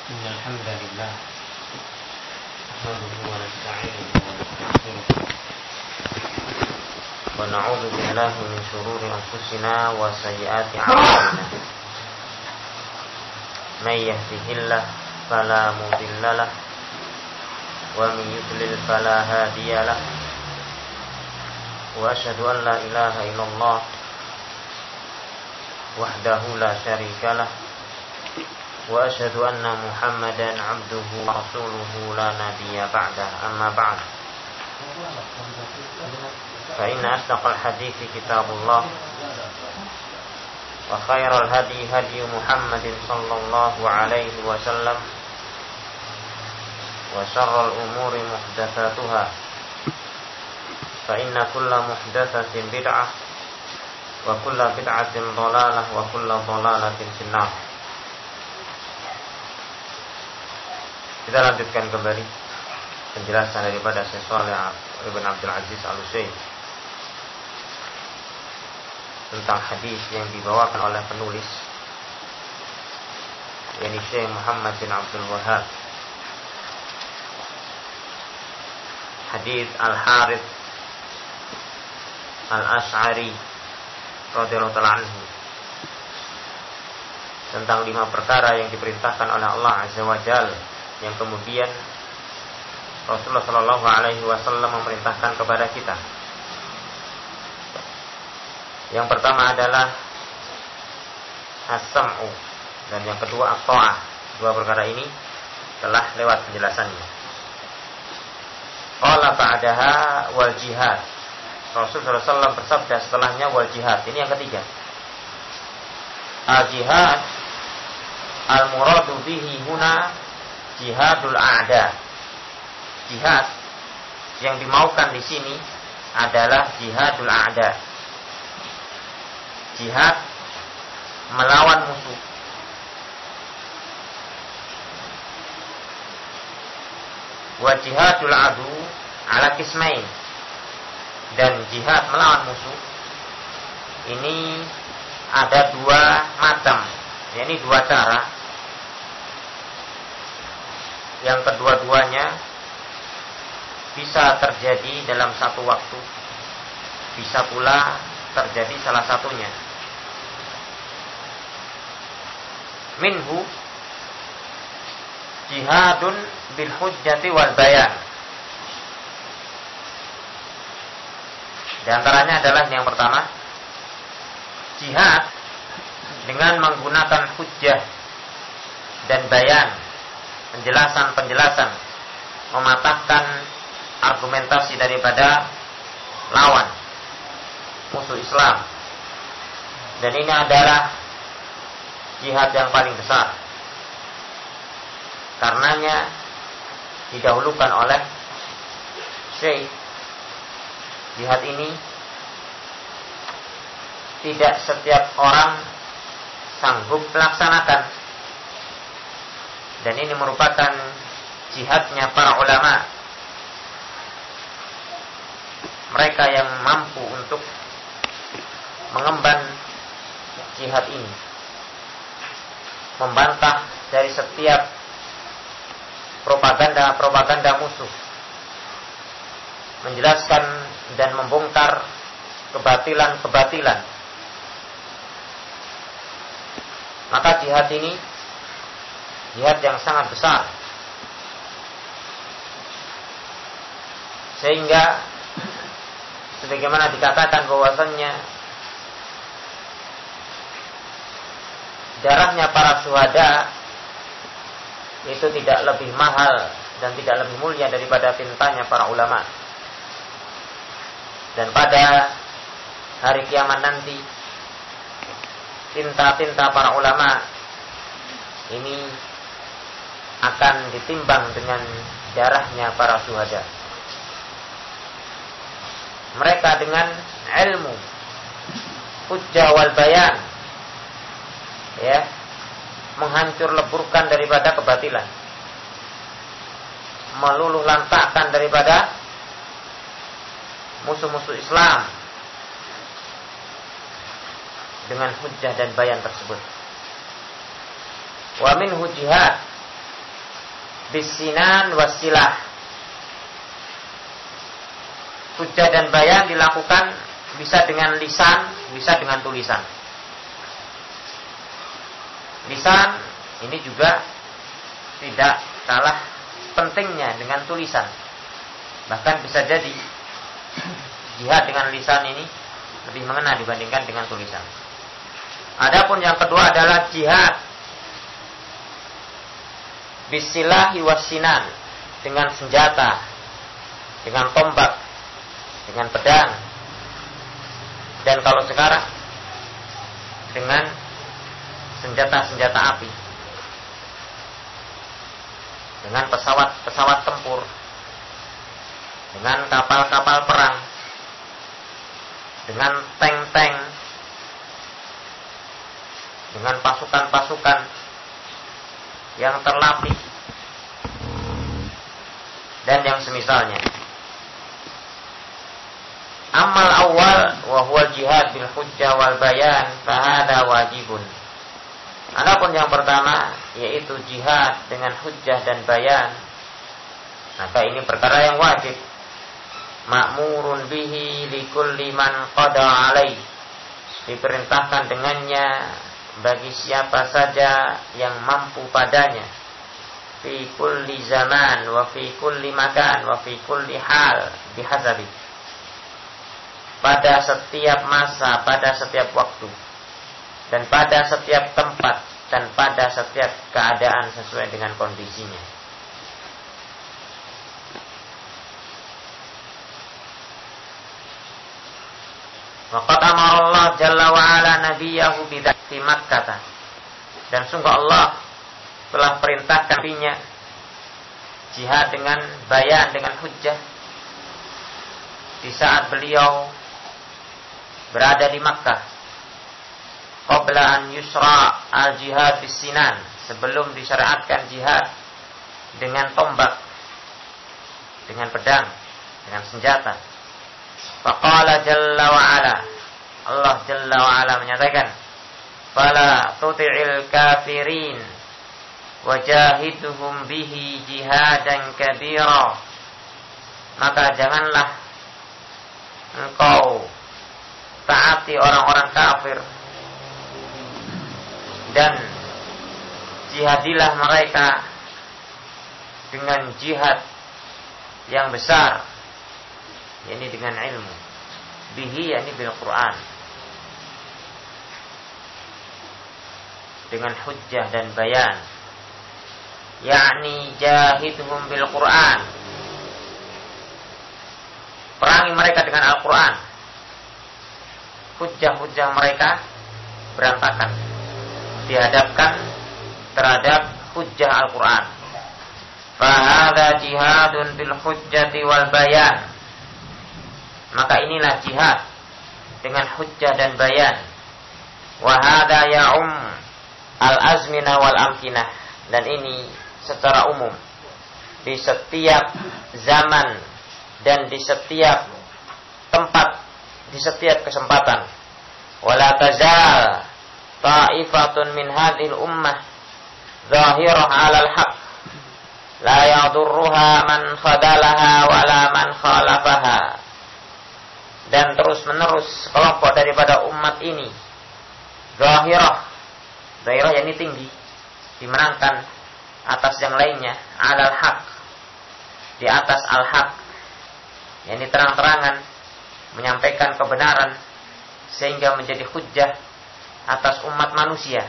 إن الحمد لله نحمده ونستعينه ونستغفره ونعوذ بالله من شرور أنفسنا وسيئات أعمالنا من يهده الله فلا مضل له ومن يضلل فلا هادي له وأشهد أن لا إله إلا الله وحده لا شريك له وأشهد أن محمدا عبده ورسوله لا نبي بعده أما بعد فإن أصدق الحديث كتاب الله وخير الهدي هدي محمد صلى الله عليه وسلم وشر الأمور محدثاتها فإن كل محدثة بدعة وكل بدعة ضلالة وكل ضلالة في النار. Kita lanjutkan kembali penjelasan daripada Syekh Shalih Ibn Abdul Aziz Al-Utsaimin tentang hadis yang dibawakan oleh penulis, yakni Syekh Muhammad bin Abdul Wahhab. Hadis Al-Harits Al-Asy'ari radhiyallahu ta'ala anhu tentang 5 perkara yang diperintahkan oleh Allah Azza wa Jalla, yang kemudian Rasulullah Shallallahu Alaihi Wasallam memerintahkan kepada kita. Yang pertama adalah as-sam'u dan yang kedua at-tha'ah. 2 perkara ini telah lewat penjelasannya. Qala ba'daha wal jihad. Rasulullah SAW bersabda setelahnya wal jihad. Ini yang ketiga. Al-jihad al-muradu bihi huna jihadul a'da. Jihad yang dimaukan di sini adalah jihadul a'da. Jihad melawan musuh. Wa jihadul adu ala qismain. Dan jihad melawan musuh ini ada 2 macam, yakni 2 cara. Yang kedua-duanya bisa terjadi dalam satu waktu, bisa pula terjadi salah satunya. Minhu jihadun bil hujjati wal bayan. Di antaranya adalah yang pertama, jihad dengan menggunakan hujjah dan bayan, penjelasan-penjelasan, mematahkan argumentasi daripada lawan musuh Islam. Dan ini adalah jihad yang paling besar. Karenanya didahulukan oleh Syekh. Jihad ini tidak setiap orang sanggup melaksanakan. Dan ini merupakan jihadnya para ulama. Mereka yang mampu untuk mengemban jihad ini, membantah dari setiap propaganda musuh, menjelaskan dan membongkar kebatilan-kebatilan. Maka jihad ini jihad yang sangat besar, sehingga sebagaimana dikatakan bahwasannya darahnya para syuhada itu tidak lebih mahal dan tidak lebih mulia daripada tintanya para ulama. Dan pada hari kiamat nanti, tinta-tinta para ulama ini akan ditimbang dengan darahnya para syuhada. Mereka dengan ilmu, hujjah wal bayan, ya, menghancur leburkan daripada kebatilan, meluluh lantakkan daripada musuh-musuh Islam dengan hujjah dan bayan tersebut. Wa minhu jihad bisinan wasilah. Hujjah dan bayan dilakukan bisa dengan lisan, bisa dengan tulisan. Lisan ini juga tidak kalah pentingnya dengan tulisan. Bahkan bisa jadi jihad dengan lisan ini lebih mengena dibandingkan dengan tulisan. Adapun yang kedua adalah jihad bisilahi wasinan, dengan senjata, dengan tombak, dengan pedang, dan kalau sekarang dengan senjata-senjata api, dengan pesawat-pesawat tempur, dengan kapal-kapal perang, dengan tank-tank, dengan pasukan-pasukan yang terlatih, dan yang semisalnya. Amal awal wa huwa jihad bil hujjah wal bayan fa hada wajibun. Adapun yang pertama yaitu jihad dengan hujjah dan bayan, maka ini perkara yang wajib. Ma'murun bihi likulli man qada alaih, diperintahkan dengannya bagi siapa saja yang mampu padanya. Fi kulli zaman wa fi kulli makan wa fi kulli hal bihasabi, pada setiap masa, pada setiap waktu, dan pada setiap tempat, dan pada setiap keadaan sesuai dengan kondisinya. Waqad amara Allah jalla wa ala nabiyahu bidzati Makkah, dan sungguh Allah telah perintahkan nabinya jihad dengan bayan, dengan hujjah di saat beliau berada di Makkah. Qabla an yusra al-jihad bisinan, sebelum disyariatkan jihad dengan tombak, dengan pedang, dengan senjata. Faqala jalla wa ala, Allah jalla wa ala menyatakan, fala tuti'il kafirin wajahidhum bihi jihadan kabira, maka janganlah engkau taati orang-orang kafir dan jihadilah mereka dengan jihad yang besar, yakni dengan ilmu. Bihi yakni bil Quran, dengan hujjah dan bayan, yakni jahidhum bil Quran, perangi mereka dengan Al-Quran. Hujjah-hujjah mereka berantakan dihadapkan terhadap hujjah Al-Quran. Fahadha jihadun bil hujjati wal bayan, maka inilah jihad dengan hujjah dan bayan. Wahada ya'um al-azmina wal amkinah, dan ini secara umum di setiap zaman dan di setiap tempat, di setiap kesempatan. Wala tazal ta'ifatun min hadhil ummah zahirah 'alal haqq la yadurruha man khadalaha wala man khalafaha, dan terus menerus kelompok daripada umat ini zahirah yakni tinggi, dimenangkan atas yang lainnya, 'alal haqq, di atas al-haq, yakni terang-terangan menyampaikan kebenaran sehingga menjadi hujjah atas umat manusia.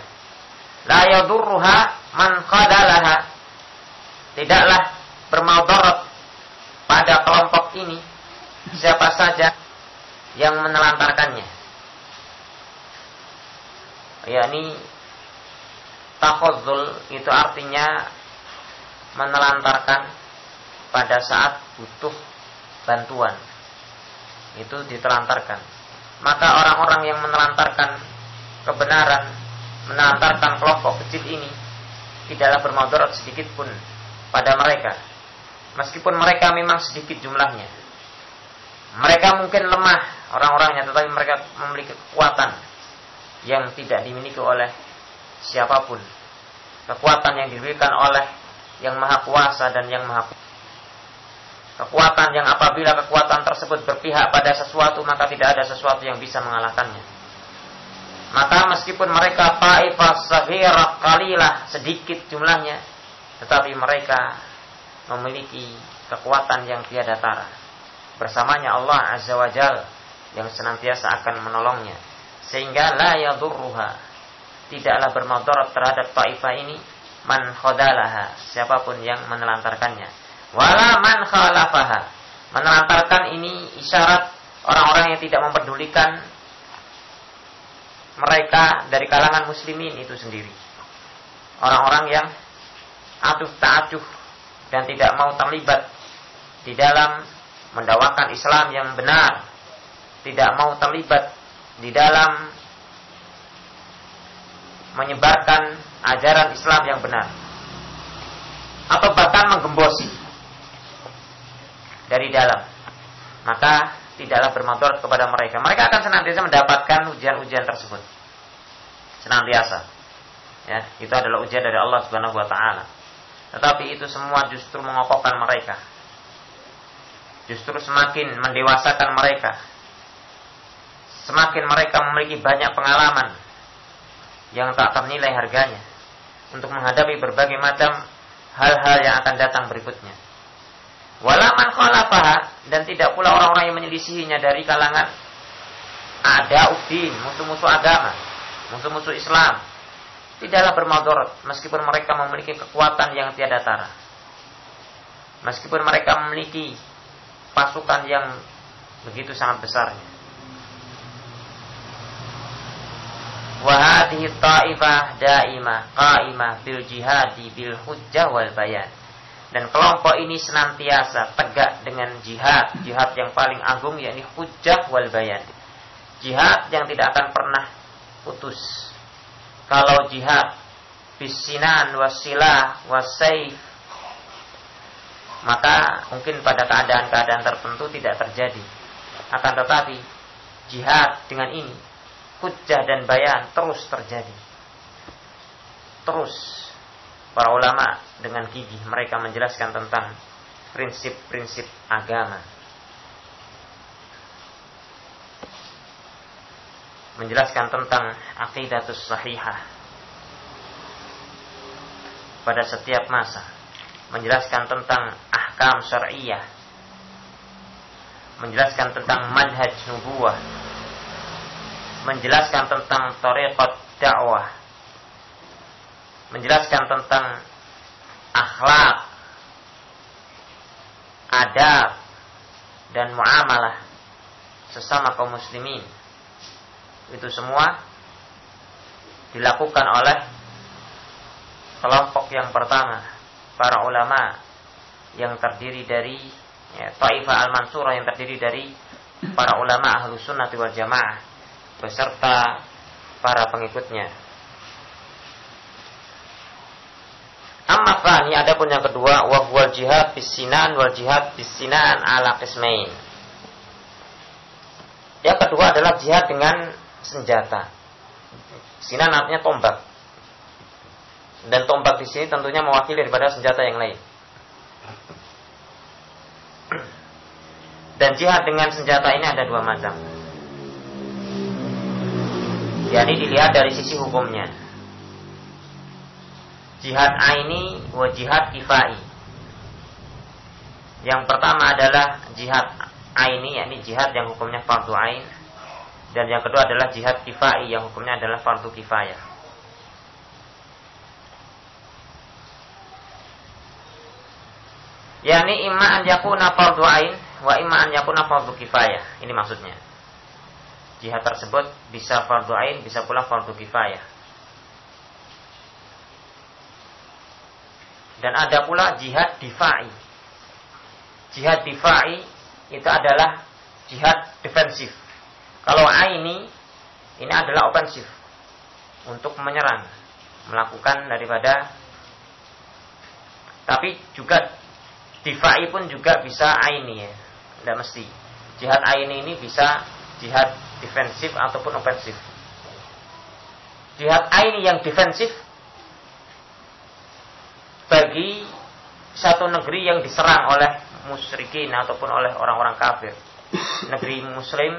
La yadurruha man khadalaha, tidaklah bermudarat pada kelompok ini siapa saja yang menelantarkannya. Yakni takhudzul itu artinya menelantarkan pada saat butuh bantuan, itu ditelantarkan. Maka orang-orang yang menelantarkan kebenaran, menelantarkan kelompok kecil ini, tidaklah bermudarat sedikit pun pada mereka, meskipun mereka memang sedikit jumlahnya. Mereka mungkin lemah orang-orangnya, tetapi mereka memiliki kekuatan yang tidak dimiliki oleh siapapun. Kekuatan yang diberikan oleh yang maha kuasa dan yang maha kekuatan yang apabila kekuatan tersebut berpihak pada sesuatu maka tidak ada sesuatu yang bisa mengalahkannya. Maka meskipun mereka ta'ifah saghirah qalilah, sedikit jumlahnya, tetapi mereka memiliki kekuatan yang tiada tara. Bersamanya Allah Azza wa Jalla yang senantiasa akan menolongnya, sehingga la yadurruha, tidaklah bermudarat terhadap ta'ifah ini man khadalaha, siapapun yang menelantarkannya. Wala man khalafaha, menelantarkan ini isyarat orang-orang yang tidak mempedulikan mereka dari kalangan muslimin itu sendiri. Orang-orang yang atuh ta'acuh dan tidak mau terlibat di dalam mendakwakan Islam yang benar, tidak mau terlibat di dalam menyebarkan ajaran Islam yang benar, atau bahkan menggembosi dari dalam, maka tidaklah bermudarat kepada mereka. Mereka akan senantiasa mendapatkan ujian-ujian tersebut. Senantiasa. Ya, itu adalah ujian dari Allah Subhanahu wa taala. Tetapi itu semua justru mengokohkan mereka. Justru semakin mendewasakan mereka. Semakin mereka memiliki banyak pengalaman yang tak ternilai harganya untuk menghadapi berbagai macam hal-hal yang akan datang berikutnya. Wala man khalafaha, dan tidak pula orang-orang yang menyelisihinya dari kalangan a'da'uddin, musuh-musuh agama, musuh-musuh Islam, tidaklah bermudarat meskipun mereka memiliki kekuatan yang tiada tara, meskipun mereka memiliki pasukan yang begitu sangat besarnya. Wa hadhihi ta'ifah da'imah qa'imah bil jihadi bil hujjah wal bayan. Dan kelompok ini senantiasa tegak dengan jihad, jihad yang paling agung, yakni hujjah wal bayan. Jihad yang tidak akan pernah putus. Kalau jihad bisinan wasilah wasayf, maka mungkin pada keadaan-keadaan tertentu tidak terjadi. Akan tetapi jihad dengan ini, hujjah dan bayan, terus terjadi. Terus para ulama dengan gigih mereka menjelaskan tentang prinsip-prinsip agama, menjelaskan tentang aqidatus sahihah pada setiap masa, menjelaskan tentang ahkam syar'iyyah, menjelaskan tentang manhaj nubuwah, menjelaskan tentang thariqat dakwah, menjelaskan tentang akhlak, adab, dan muamalah sesama kaum muslimin. Itu semua dilakukan oleh kelompok yang pertama, para ulama yang terdiri dari Taifah al-Mansurah, yang terdiri dari para ulama Ahlus Sunnah wal Jamaah beserta para pengikutnya. Amma tsani, adapun yang kedua, wa huwal jihad bisinan wal jihad bisinan ala qismain. Yang kedua adalah jihad dengan senjata. Sinan artinya tombak. Dan tombak di sini tentunya mewakili daripada senjata yang lain. Dan jihad dengan senjata ini ada dua macam. Jadi dilihat dari sisi hukumnya. Jihad aini wa jihad kifai. Yang pertama adalah jihad aini, yakni jihad yang hukumnya fardu ain. Dan yang kedua adalah jihad kifai, yang hukumnya adalah fardu kifayah. Yani imma an yakuna fardu ain wa imma an yakuna fardu kifayah. Ini maksudnya. Jihad tersebut bisa fardu ain, bisa pula fardu kifayah. Dan ada pula jihad difa'i. Jihad difa'i itu adalah jihad defensif. Kalau aini ini adalah ofensif, untuk menyerang, melakukan daripada. Tapi juga difa'i pun juga bisa aini ya, tidak mesti. Jihad aini ini bisa jihad defensif ataupun ofensif. Jihad aini yang defensif bagi satu negeri yang diserang oleh musyrikin ataupun oleh orang-orang kafir. Negeri muslim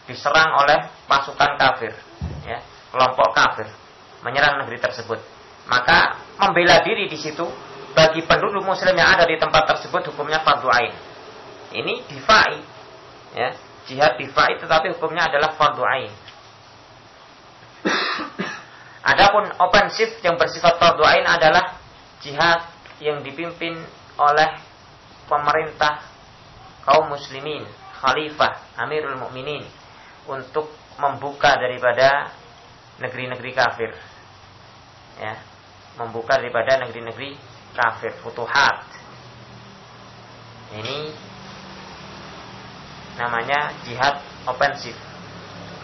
diserang oleh pasukan kafir, ya, kelompok kafir menyerang negeri tersebut. Maka membela diri di situ bagi penduduk muslim yang ada di tempat tersebut hukumnya fardu ain. Ini difai, ya, jihad difai, tetapi hukumnya adalah fardu ain. Adapun ofensif yang bersifat fardu ain adalah jihad yang dipimpin oleh pemerintah kaum muslimin, khalifah, amirul mukminin, untuk membuka daripada negeri-negeri kafir, ya, membuka daripada negeri-negeri kafir, futuhat. Ini namanya jihad ofensif.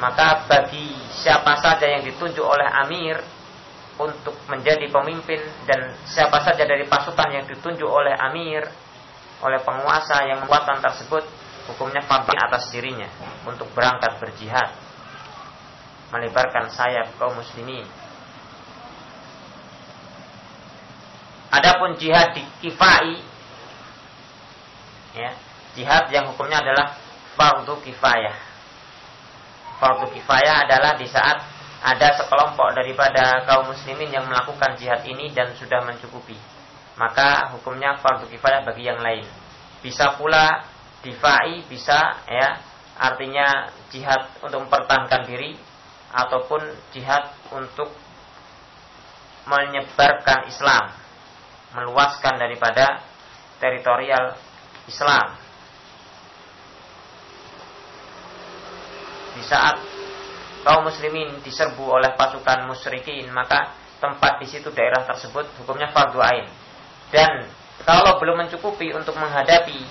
Maka bagi siapa saja yang ditunjuk oleh amir untuk menjadi pemimpin, dan siapa saja dari pasukan yang ditunjuk oleh amir, oleh penguasa yang kekuatan tersebut, hukumnya fardu atas dirinya untuk berangkat berjihad, melebarkan sayap kaum muslimin. Adapun jihad di kifai, ya, jihad yang hukumnya adalah fardu kifayah. Fardu kifayah adalah di saat ada sekelompok daripada kaum muslimin yang melakukan jihad ini dan sudah mencukupi, maka hukumnya fardu kifayah bagi yang lain. Bisa pula difai, bisa, ya, artinya jihad untuk mempertahankan diri ataupun jihad untuk menyebarkan Islam, meluaskan daripada teritorial Islam. Di saat kaum muslimin diserbu oleh pasukan musyrikin, maka tempat di situ, daerah tersebut hukumnya fardu ain. Dan kalau belum mencukupi untuk menghadapi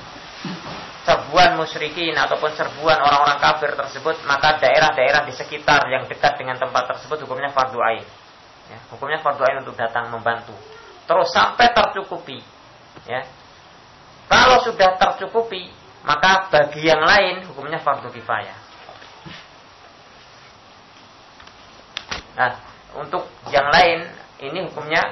serbuan musyrikin ataupun serbuan orang-orang kafir tersebut, maka daerah-daerah di sekitar yang dekat dengan tempat tersebut hukumnya fardu ain. Ya, hukumnya fardu ain untuk datang membantu. Terus sampai tercukupi. Ya. Kalau sudah tercukupi, maka bagi yang lain hukumnya fardu kifayah. Nah, untuk yang lain ini hukumnya,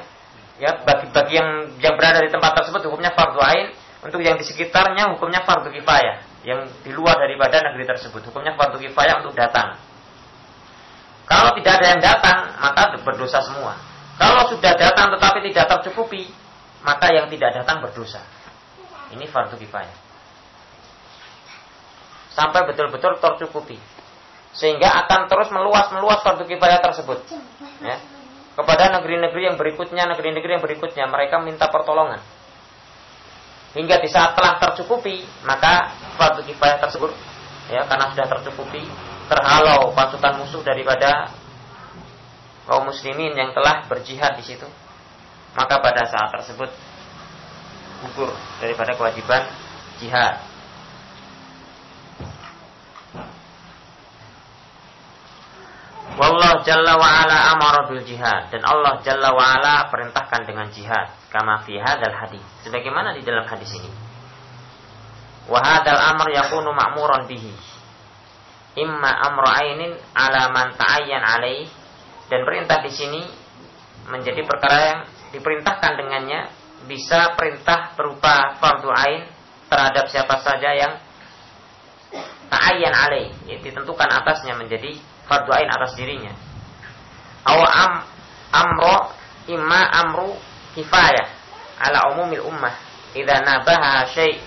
ya, bagi yang berada di tempat tersebut hukumnya fardu ain. Untuk yang di sekitarnya hukumnya fardu kifayah. Yang di luar daripada negeri tersebut hukumnya fardu kifayah untuk datang. Kalau tidak ada yang datang, maka berdosa semua. Kalau sudah datang tetapi tidak tercukupi, maka yang tidak datang berdosa. Ini fardu kifayah. Sampai betul-betul tercukupi. Sehingga akan terus meluas fardu kifayah tersebut, ya, kepada negeri-negeri yang berikutnya mereka minta pertolongan. Hingga di saat telah tercukupi, maka fardu kifayah tersebut, ya, karena sudah tercukupi, terhalau pasukan musuh daripada kaum muslimin yang telah berjihad di situ, maka pada saat tersebut gugur daripada kewajiban jihad. Wallahu jalla wa ala amara bil jihad, dan Allah jalla wa ala perintahkan dengan jihad, kama fi hadzal hadis, sebagaimana di dalam hadis ini. Wa hadzal amr yakunu ma'muran bihi, imma amru ainin ala man ta'ayyan alaih, dan perintah di sini menjadi perkara yang diperintahkan dengannya, bisa perintah berupa fardu ain terhadap siapa saja yang ta'ayyan alaih, ditentukan atasnya menjadi fardu ain atas dirinya. Aw amro imma amru kifayah ala umumil ummah idza nabaha syai'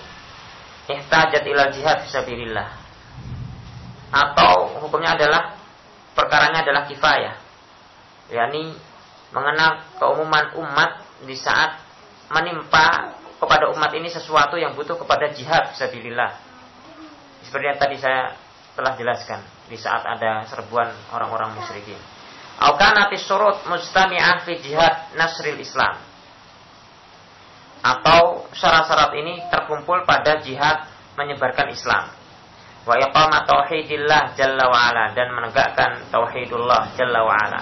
ihtajat ila jihad fisabilillah. Atau hukumnya adalah perkaranya adalah kifayah, yakni mengenal keumuman umat di saat menimpa kepada umat ini sesuatu yang butuh kepada jihad fisabilillah. Seperti yang tadi saya telah jelaskan, di saat ada serbuan orang-orang musyrikin. Au kanati syurut mustami'ah fi jihad nasril Islam. Atau syarat-syarat ini terkumpul pada jihad menyebarkan Islam. Wa iqamat tauhidillah jalla wa ala, dan menegakkan tauhidullah jalla wa ala.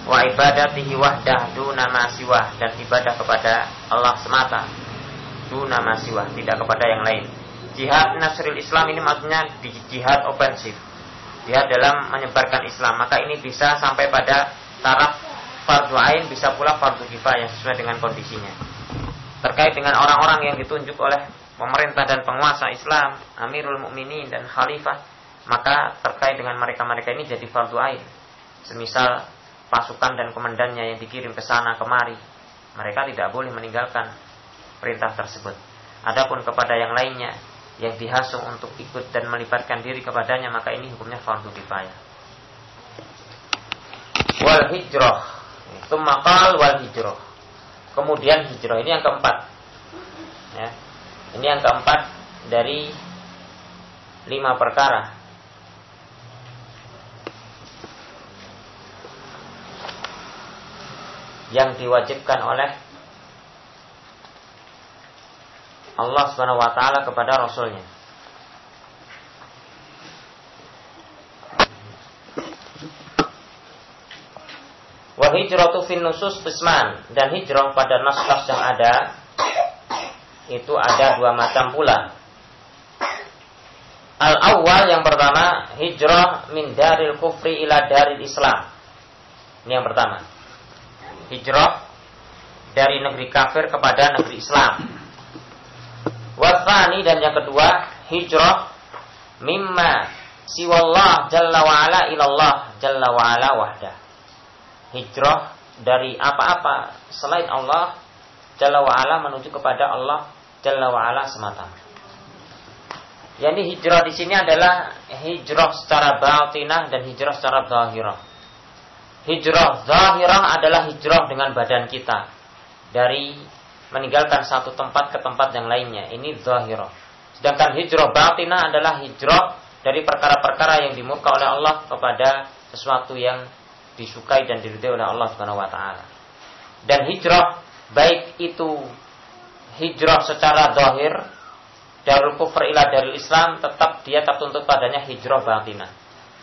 Wa ibadatihi wahdah duna ma siwah, dan ibadah kepada Allah semata. Duna ma siwah, tidak kepada yang lain. Jihad nasril Islam ini maksudnya jihad ofensif, jihad dalam menyebarkan Islam. Maka ini bisa sampai pada taraf fardu ain, bisa pula fardu kifayah sesuai dengan kondisinya. terkait dengan orang-orang yang ditunjuk oleh pemerintah dan penguasa Islam, Amirul Mukminin dan Khalifah, maka terkait dengan mereka-mereka ini jadi fardu ain. Semisal pasukan dan komandannya yang dikirim ke sana kemari, mereka tidak boleh meninggalkan perintah tersebut. Adapun kepada yang lainnya yang dihasung untuk ikut dan melibatkan diri kepadanya, maka ini hukumnya fardu kifayah. Wal hijrah, itu maqal wal hijrah. Kemudian hijrah, ini yang keempat. Ya. Ini yang keempat dari 5 perkara yang diwajibkan oleh Allah Subhanahu wa taala kepada Rasulnya. Wa hijratu fin nusus qisman, dan hijrah pada nas-nas yang ada itu ada 2 macam pula. Al-awwal, yang pertama, hijrah min daril kufri ila daril Islam. Ini yang pertama. Hijrah dari negeri kafir kepada negeri Islam. Wathani, dan yang kedua, hijrah mimma siwallah jalla wa ala ilallah jalla wa ala wahdah. Hijrah dari apa-apa selain Allah jalla wa ala menuju kepada Allah jalla wa ala semata. Yani hijrah di sini adalah hijrah secara batinah dan hijrah secara zahirah. Hijrah zahirah adalah hijrah dengan badan kita dari meninggalkan satu tempat ke tempat yang lainnya. Ini zahirah. Sedangkan hijrah batinah adalah hijrah dari perkara-perkara yang dimurka oleh Allah kepada sesuatu yang disukai dan diridai oleh Allah Subhanahu wa taala. Dan hijrah baik itu hijrah secara zahir darul kufur ila darul Islam, tetap dia tertuntut padanya hijrah batinah.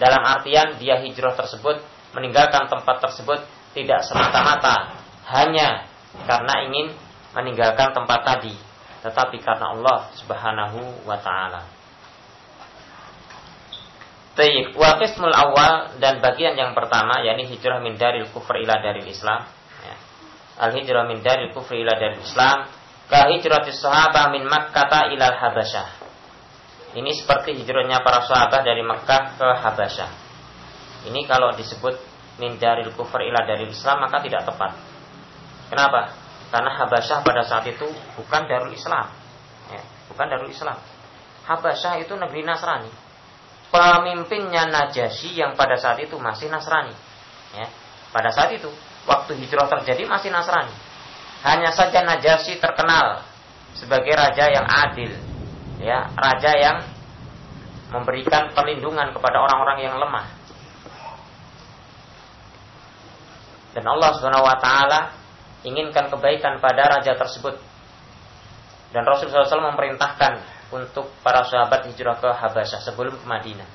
Dalam artian dia hijrah tersebut meninggalkan tempat tersebut tidak semata-mata hanya karena ingin meninggalkan tempat tadi, tetapi karena Allah Subhanahu wa taala. Tayyib, wa qismul awal, dan bagian yang pertama yakni hijrah min daril kufur ila daril Islam. Ya. Al hijrah min daril kufur ila daril Islam ka hijratis sahabah min Makkah ila Habasyah. Ini seperti hijrahnya para sahabat dari Mekkah ke Habasyah. Ini kalau disebut min daril kufur ila daril Islam maka tidak tepat. Kenapa? Karena Habasyah pada saat itu bukan darul Islam. Ya, bukan darul Islam. Habasyah itu negeri Nasrani. Pemimpinnya Najasyi yang pada saat itu masih Nasrani. Ya, pada saat itu waktu hijrah terjadi masih Nasrani. Hanya saja Najasyi terkenal sebagai raja yang adil, ya, raja yang memberikan perlindungan kepada orang-orang yang lemah. Dan Allah Subhanahu wa taala inginkan kebaikan pada raja tersebut. Dan Rasulullah SAW memerintahkan untuk para sahabat hijrah ke Habasyah sebelum ke Madinah.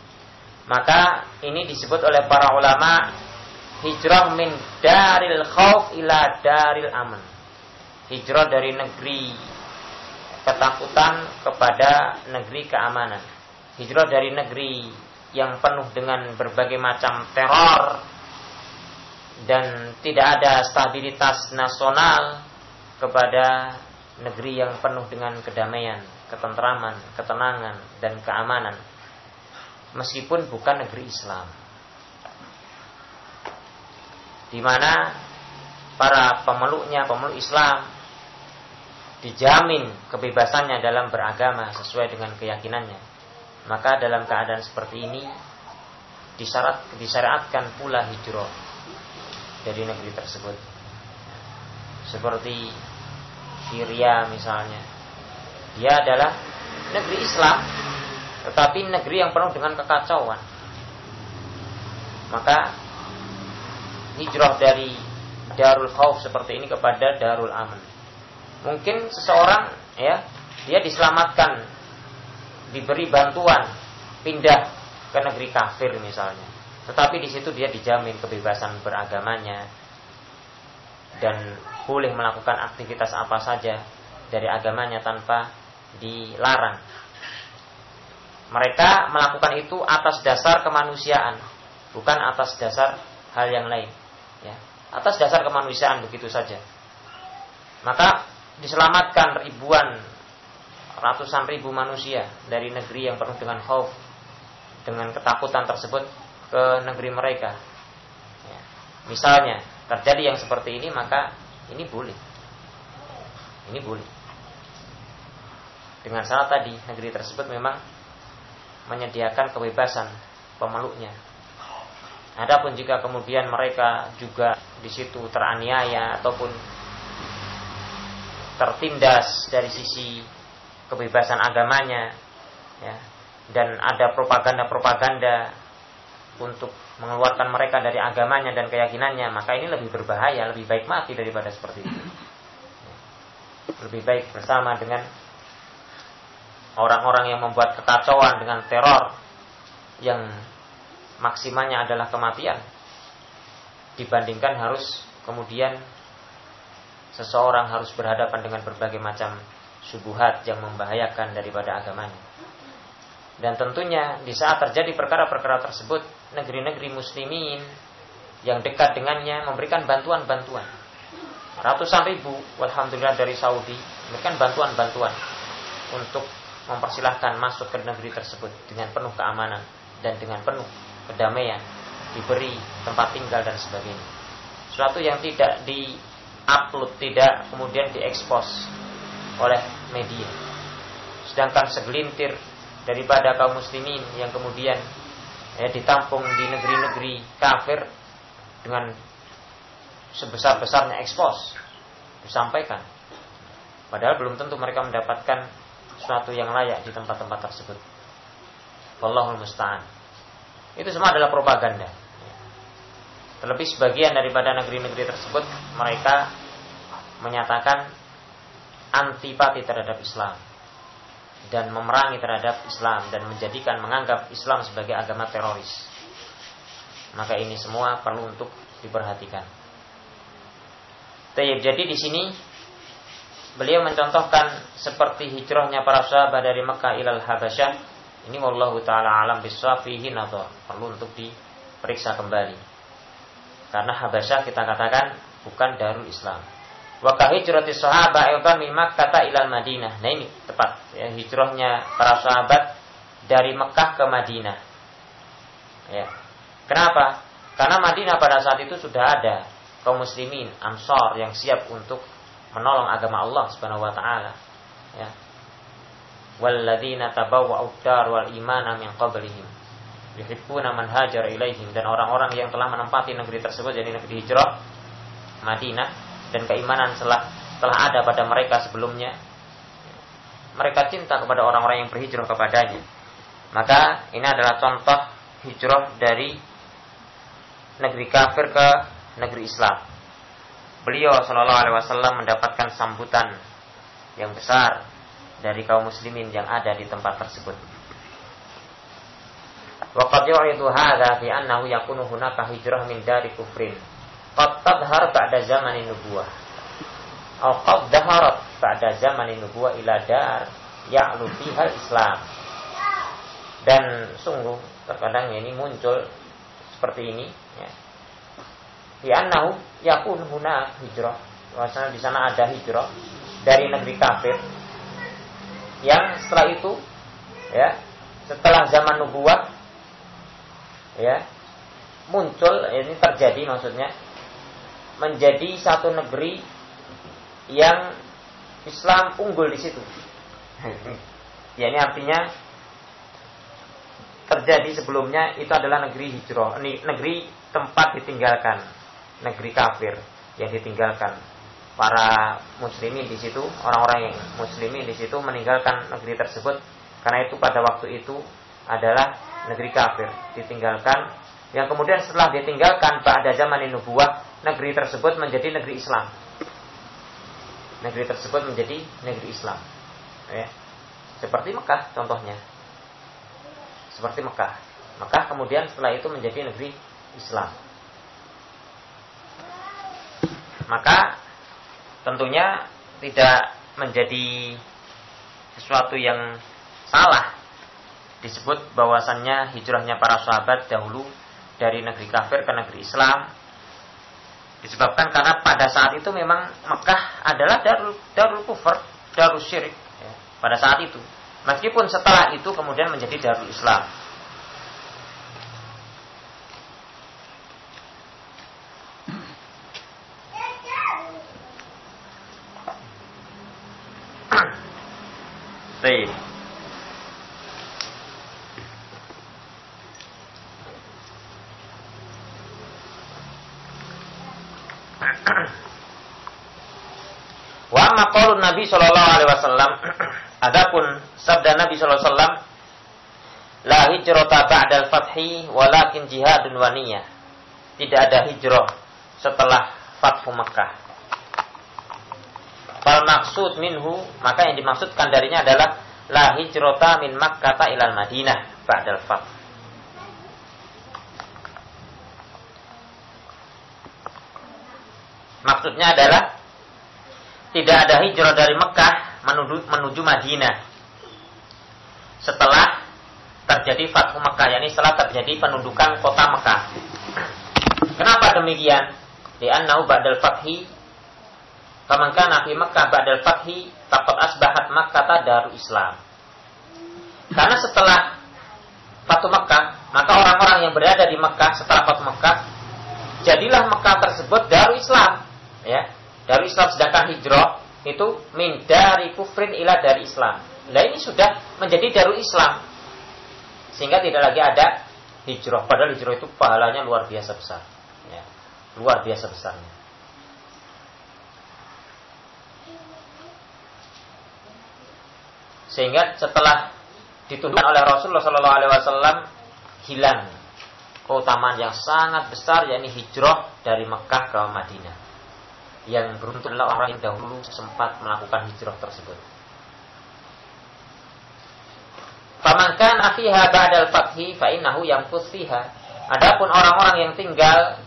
Maka ini disebut oleh para ulama hijrah min daril khauf ila daril aman. Hijrah dari negeri ketakutan kepada negeri keamanan. Hijrah dari negeri yang penuh dengan berbagai macam teror dan tidak ada stabilitas nasional kepada negeri yang penuh dengan kedamaian, ketentraman, ketenangan, dan keamanan. Meskipun bukan negeri Islam, di mana para pemeluk Islam dijamin kebebasannya dalam beragama sesuai dengan keyakinannya. Maka dalam keadaan seperti ini disyariatkan pula hijrah dari negeri tersebut. Seperti Syria misalnya, dia adalah negeri Islam, tetapi negeri yang penuh dengan kekacauan. Maka hijrah dari darul khauf seperti ini kepada darul aman. Mungkin seseorang, ya, dia diselamatkan, diberi bantuan, pindah ke negeri kafir misalnya, tetapi di situ dia dijamin kebebasan beragamanya dan boleh melakukan aktivitas apa saja dari agamanya tanpa dilarang. Mereka melakukan itu atas dasar kemanusiaan, bukan atas dasar hal yang lain. Ya, atas dasar kemanusiaan begitu saja. Maka diselamatkan ratusan ribu manusia dari negeri yang penuh dengan khauf, dengan ketakutan tersebut ke negeri mereka. Ya. Misalnya terjadi yang seperti ini, maka ini boleh. Ini boleh. Dengan syarat tadi negeri tersebut memang menyediakan kebebasan pemeluknya. Adapun jika kemudian mereka juga di situ teraniaya ataupun tertindas dari sisi kebebasan agamanya, ya, dan ada propaganda untuk mengeluarkan mereka dari agamanya dan keyakinannya, maka ini lebih berbahaya, lebih baik mati daripada seperti itu. Lebih baik bersama dengan orang-orang yang membuat kekacauan dengan teror yang maksimalnya adalah kematian, dibandingkan harus kemudian seseorang harus berhadapan dengan berbagai macam syubhat yang membahayakan daripada agamanya. Dan tentunya di saat terjadi perkara-perkara tersebut, negeri-negeri muslimin yang dekat dengannya memberikan bantuan-bantuan. Ratusan ribu, alhamdulillah, dari Saudi memberikan bantuan-bantuan untuk mempersilahkan masuk ke negeri tersebut dengan penuh keamanan dan dengan penuh kedamaian, diberi tempat tinggal dan sebagainya. Suatu yang tidak di-upload, tidak kemudian diekspos oleh media. Sedangkan segelintir daripada kaum muslimin yang kemudian ditampung di negeri-negeri kafir dengan sebesar-besarnya ekspos disampaikan, padahal belum tentu mereka mendapatkan sesuatu yang layak di tempat-tempat tersebut. Wallahul musta'an. Itu semua adalah propaganda. Terlebih sebagian daripada negeri-negeri tersebut mereka menyatakan antipati terhadap Islam dan memerangi terhadap Islam dan menganggap Islam sebagai agama teroris. Maka ini semua perlu untuk diperhatikan. Jadi di sini beliau mencontohkan seperti hijrahnya para sahabat dari Mekah ilal Habasyah. Ini wallahu taala alam bissawab, fihi nadhar, perlu untuk diperiksa kembali. Karena Habasyah kita katakan bukan Darul Islam. Wa ka hijrati sahabat ayatan min Makkah ilal Madinah. Nah ini tepat ya, hijrahnya para sahabat dari Mekah ke Madinah. Ya. Kenapa? Karena Madinah pada saat itu sudah ada kaum muslimin Ansar yang siap untuk menolong agama Allah Subhanahu wa taala. Ya. Walladzina tabawwa'ud dar wal imana min qablihim yuhibbuna man hajara ilaihim, dan orang-orang yang telah menempati negeri tersebut, jadi negeri hijrah Madinah, dan keimanan telah ada pada mereka sebelumnya. Mereka cinta kepada orang-orang yang berhijrah kepadanya. Maka ini adalah contoh hijrah dari negeri kafir ke negeri Islam. Beliau sallallahu alaihi wasallam mendapatkan sambutan yang besar dari kaum muslimin yang ada di tempat tersebut. Wa qad yu'idu hadza fi annahu yakunu hunaka hijrah min dari kufrin qad tadhhar ba'da zamanin nubuwah aw qad dhaharat ba'da zamanin nubuwah ila dar ya'lu fiha Islam. Dan sungguh terkadang ini muncul seperti ini ya. Fi annahu yakun hunaka hijrah, bahwasanya di sana ada hijrah dari negeri kafir yang setelah itu ya, setelah zaman nubuwah ya, muncul, ini terjadi maksudnya, menjadi satu negeri yang Islam unggul di situ. Ya, ini artinya terjadi sebelumnya itu adalah negeri hijrah, negeri tempat ditinggalkan, negeri kafir yang ditinggalkan. Para muslimin di situ, orang-orang yang muslimin di situ meninggalkan negeri tersebut karena itu pada waktu itu adalah negeri kafir, ditinggalkan. Yang kemudian setelah ditinggalkan pada zaman nubuwah, negeri tersebut menjadi negeri Islam. Negeri tersebut menjadi negeri Islam. Ya. Seperti Mekah contohnya. Seperti Mekah. Mekah kemudian setelah itu menjadi negeri Islam. Maka tentunya tidak menjadi sesuatu yang salah disebut bahwasannya hijrahnya para sahabat dahulu dari negeri kafir ke negeri Islam Disebabkan karena pada saat itu memang Mekah adalah darul kufur, darul syirik ya, pada saat itu. Meskipun setelah itu kemudian menjadi darul Islam. Baik. Wa amma qaulun Nabi sallallahu alaihi wasallam, adapun sabda Nabi sallallahu alaihi wasallam, la hijrata ba'dal fathi walakin jihadun wa niyyah. Tidak ada hijrah setelah Fathu Makkah. Fal maksud minhu, maka yang dimaksudkan darinya adalah la hijrata min Makkah ilal Madinah ba'dal fath. Maksudnya adalah tidak ada hijrah dari Mekah menuju Madinah setelah terjadi Fathu Mekah, yakni setelah terjadi penundukan kota Mekah. Kenapa demikian? Li'annahu ba'dal fathi faman kana fi Makkah ba'dal fathi faqad asbahat Makkah darul Islam. Karena setelah Fathu Mekah, maka orang-orang yang berada di Mekah setelah Fathu Mekah, jadilah Mekah tersebut darul Islam. Ya, dari Islam, sedangkan hijrah itu min dari kufrin ila dari Islam. Nah ini sudah menjadi darul Islam, sehingga tidak lagi ada hijrah. Padahal hijrah itu pahalanya luar biasa besar, ya, luar biasa besarnya. Sehingga setelah ditunjukkan oleh Rasulullah SAW hilang keutamaan yang sangat besar, yakni hijrah dari Mekah ke Madinah. Yang beruntung adalah orang yang dahulu sempat melakukan hijrah tersebut. Faman kana fiha ba'dal fathi fa innahu yamkuth fiha. Adapun orang-orang yang tinggal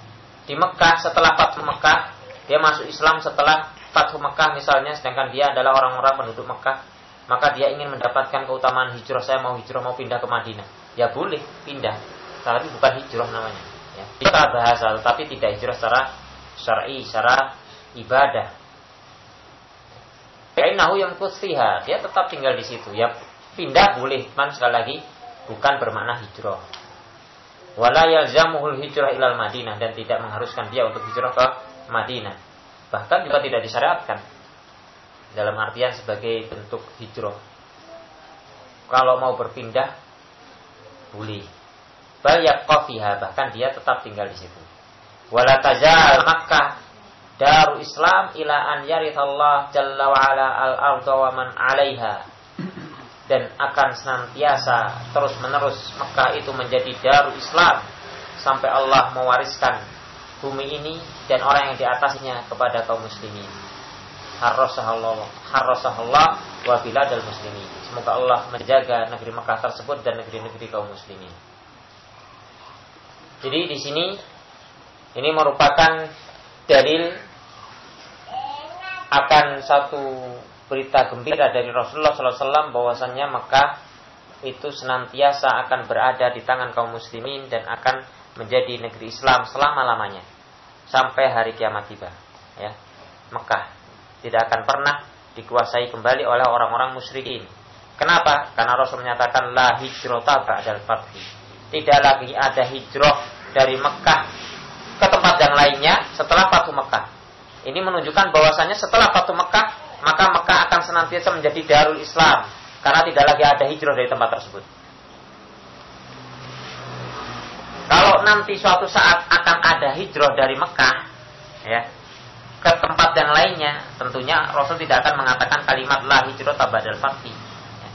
di Mekah setelah Fathu Mekah, dia masuk Islam setelah Fathu Mekah misalnya, sedangkan dia adalah orang-orang penduduk Mekah, maka dia ingin mendapatkan keutamaan hijrah, saya mau hijrah, mau pindah ke Madinah. Ya boleh pindah, tapi bukan hijrah namanya. Ya. Kita bahasa, tetapi tidak hijrah secara syar'i, secara ibadah. Kainahu yang kusiha, dia tetap tinggal di situ. Ya pindah boleh, man sekali lagi bukan bermakna hijrah. Wala yalzamuhul hijrah ilal Madinah, dan tidak mengharuskan dia untuk hijrah ke Madinah. Bahkan juga tidak disyariatkan dalam artian sebagai bentuk hijrah. Kalau mau berpindah boleh. Bal yabqa fiha, bahkan dia tetap tinggal di situ. Wala tazal Makkah darul Islam ila an yarithallah jalla wa ala al-ardha wa man 'alaiha. Dan akan senantiasa terus menerus Mekah itu menjadi darul Islam sampai Allah mewariskan bumi ini dan orang yang di atasnya kepada kaum muslimin. Harrasahallah wa biladal muslimin. Semoga Allah menjaga negeri Mekah tersebut dan negeri-negeri kaum muslimin. Jadi di sini ini merupakan dalil akan satu berita gembira dari Rasulullah SAW bahwasannya Mekah itu senantiasa akan berada di tangan kaum muslimin dan akan menjadi negeri Islam selama-lamanya sampai hari kiamat tiba. Ya, Mekah tidak akan pernah dikuasai kembali oleh orang-orang musyrikin. Kenapa? Karena Rasul menyatakan la hijrata ba'dal fathi. Tidak lagi ada hijrah dari Mekah ke tempat yang lainnya setelah Fathu Mekah. Ini menunjukkan bahwasannya setelah Fathu Mekah, maka Mekah akan senantiasa menjadi darul Islam karena tidak lagi ada hijrah dari tempat tersebut. Kalau nanti suatu saat akan ada hijrah dari Mekah, ya, ke tempat yang lainnya, tentunya Rasul tidak akan mengatakan kalimat la hijrata ba'dal fathi. Ya.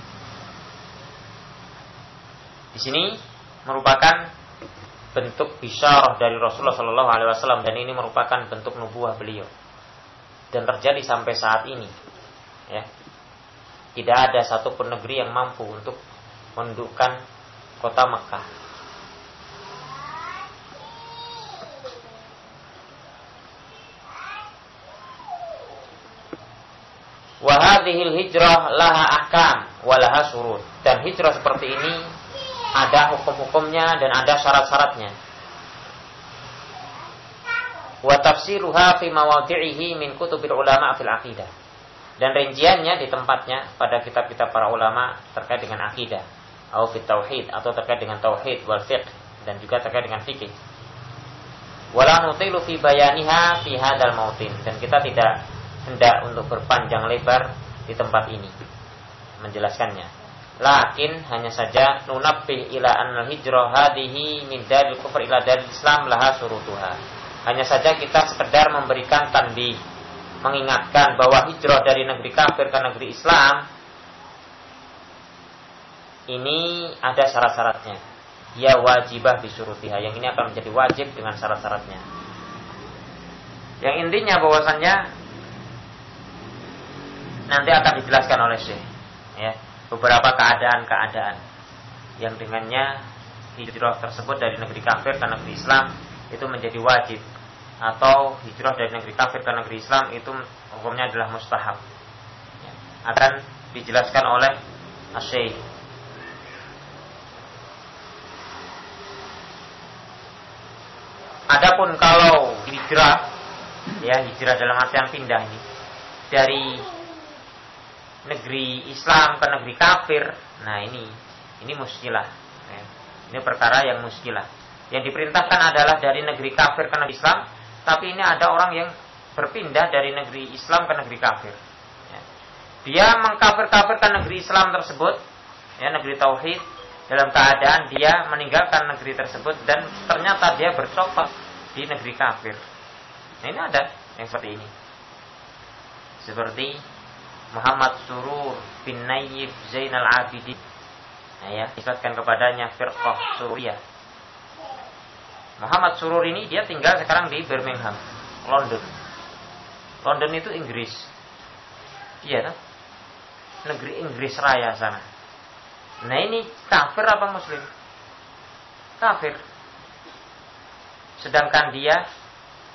Di sini merupakan bentuk bisyarah dari Rasulullah SAW, dan ini merupakan bentuk nubuah beliau dan terjadi sampai saat ini. Ya, tidak ada satupun negeri yang mampu untuk mendudukkan kota Mekah. Wa hadhil hijrah laha ahkam wa laha syurut. Dan hijrah seperti ini ada hukum-hukumnya dan ada syarat-syaratnya. Wa tafsiruha fi mawadhi'ihi min kutubil ulama fil aqidah. Dan rinciannya di tempatnya pada kitab-kitab para ulama terkait dengan akidah, atau fit tauhid, atau terkait dengan tauhid wal fiqh, dan juga terkait dengan fikih. Wala nutilu fi bayaniha fi hadzal mautin, dan kita tidak hendak untuk berpanjang lebar di tempat ini menjelaskannya. Lakin hanya saja nunabbih ila anna hijrah hadhihi min daril kufr ila daril Islam laha syurutuha. Hanya saja kita sekedar memberikan tanbih, mengingatkan bahwa hijrah dari negeri kafir ke negeri Islam ini ada syarat-syaratnya. Ya wajibah bisyurutiha, yang ini akan menjadi wajib dengan syarat-syaratnya. Yang intinya bahwasannya nanti akan dijelaskan oleh Syekh, ya, beberapa keadaan-keadaan yang dengannya hijrah tersebut dari negeri kafir ke negeri Islam itu menjadi wajib, atau hijrah dari negeri kafir ke negeri Islam itu hukumnya adalah mustahab, ya, akan dijelaskan oleh Syekh. Adapun kalau hijrah, ya, hijrah dalam artian pindah ini dari negeri Islam ke negeri kafir, nah ini muskilah, ya. Ini perkara yang muskilah. Yang diperintahkan adalah dari negeri kafir ke negeri Islam, tapi ini ada orang yang berpindah dari negeri Islam ke negeri kafir, ya. Dia mengkafir-kafirkan negeri Islam tersebut, ya, negeri tauhid, dalam keadaan dia meninggalkan negeri tersebut dan ternyata dia bercokol di negeri kafir. Nah, ini ada yang seperti ini. Seperti Muhammad Surur bin Nayyib Zainal Abidin, nah, ya, disebutkan kepadanya firqah Sururiyah. Muhammad Surur ini dia tinggal sekarang di Birmingham, London. London itu Inggris. Iya, kan? Negeri Inggris Raya sana. Nah, ini kafir apa muslim? Kafir. Sedangkan dia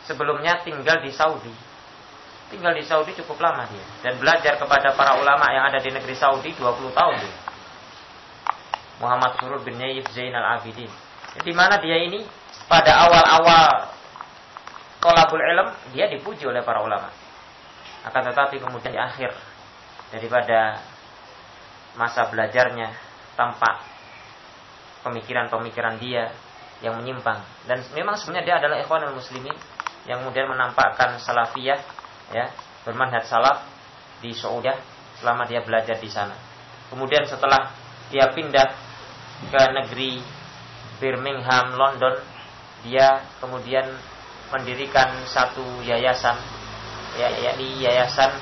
sebelumnya tinggal di Saudi. Tinggal di Saudi cukup lama dia, dan belajar kepada para ulama yang ada di negeri Saudi 20 tahun dia. Muhammad Surur bin Nayyib Zainal Abidin. Di mana dia ini pada awal-awal thalabul ilm dia dipuji oleh para ulama. Akan tetapi kemudian di akhir daripada masa belajarnya tampak pemikiran-pemikiran dia yang menyimpang, dan memang sebenarnya dia adalah ikhwanul muslimin yang kemudian menampakkan salafiyah, ya, bermanhaj salaf di Saudi selama dia belajar di sana. Kemudian setelah dia pindah ke negeri Birmingham, London, dia kemudian mendirikan satu yayasan, ya, yakni yayasan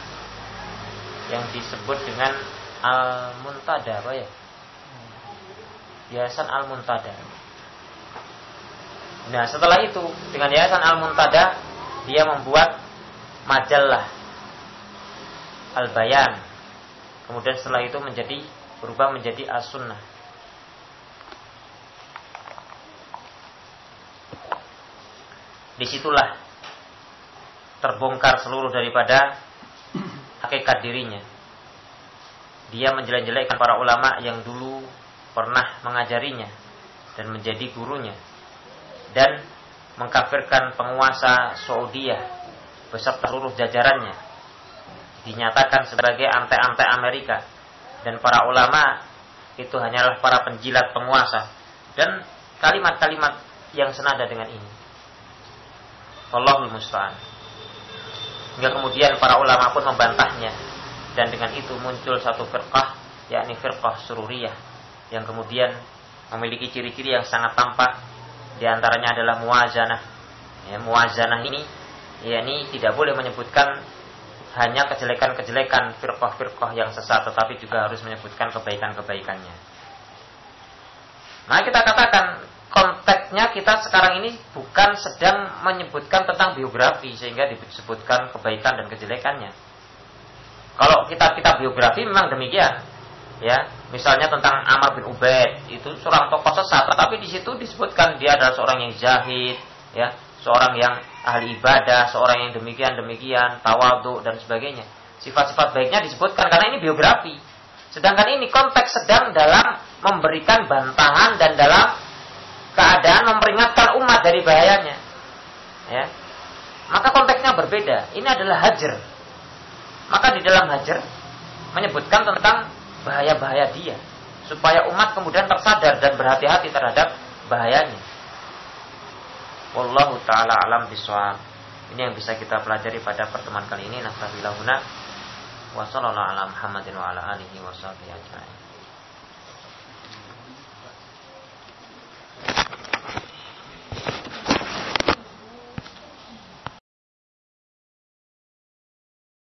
yang disebut dengan Al-Muntada, apa ya? Yayasan Al-Muntada. Nah, setelah itu dengan Yayasan Al-Muntada dia membuat majalah Al-Bayan. Kemudian setelah itu berubah menjadi As-Sunnah. Disitulah terbongkar seluruh daripada hakikat dirinya. Dia menjelek-jelekkan para ulama yang dulu pernah mengajarinya dan menjadi gurunya, dan mengkafirkan penguasa Saudiyah beserta seluruh jajarannya, dinyatakan sebagai ante-ante Amerika, dan para ulama itu hanyalah para penjilat penguasa, dan kalimat-kalimat yang senada dengan ini. Wallahul musta'an. Hingga kemudian para ulama pun membantahnya, dan dengan itu muncul satu firqah, yakni firqah Sururiyah, yang kemudian memiliki ciri-ciri yang sangat tampak. Di antaranya adalah muwazanah. Ya, muwazanah ini, yakni tidak boleh menyebutkan hanya kejelekan-kejelekan firqah-firqah yang sesat, tetapi juga harus menyebutkan kebaikan-kebaikannya. Nah, kita katakan konteksnya kita sekarang ini bukan sedang menyebutkan tentang biografi sehingga disebutkan kebaikan dan kejelekannya. Kalau kitab-kitab biografi memang demikian, ya, misalnya tentang Amr bin Ubaid, itu seorang tokoh sesat, tetapi di situ disebutkan dia adalah seorang yang zahid, ya, seorang yang ahli ibadah, seorang yang demikian, tawadhu dan sebagainya. Sifat-sifat baiknya disebutkan karena ini biografi. Sedangkan ini konteks sedang dalam memberikan bantahan dan dalam keadaan memperingatkan umat dari bahayanya. Ya. maka konteksnya berbeda. Ini adalah hajar. Maka di dalam hajar menyebutkan tentang bahaya-bahaya dia, supaya umat kemudian tersadar dan berhati-hati terhadap bahayanya. Wallahu ta'ala alam bisawab. Ini yang bisa kita pelajari pada pertemuan kali ini. Nastaghfirullah wa sallallahu ala Muhammadin wa ala alihi wa sahbihi ajma'in.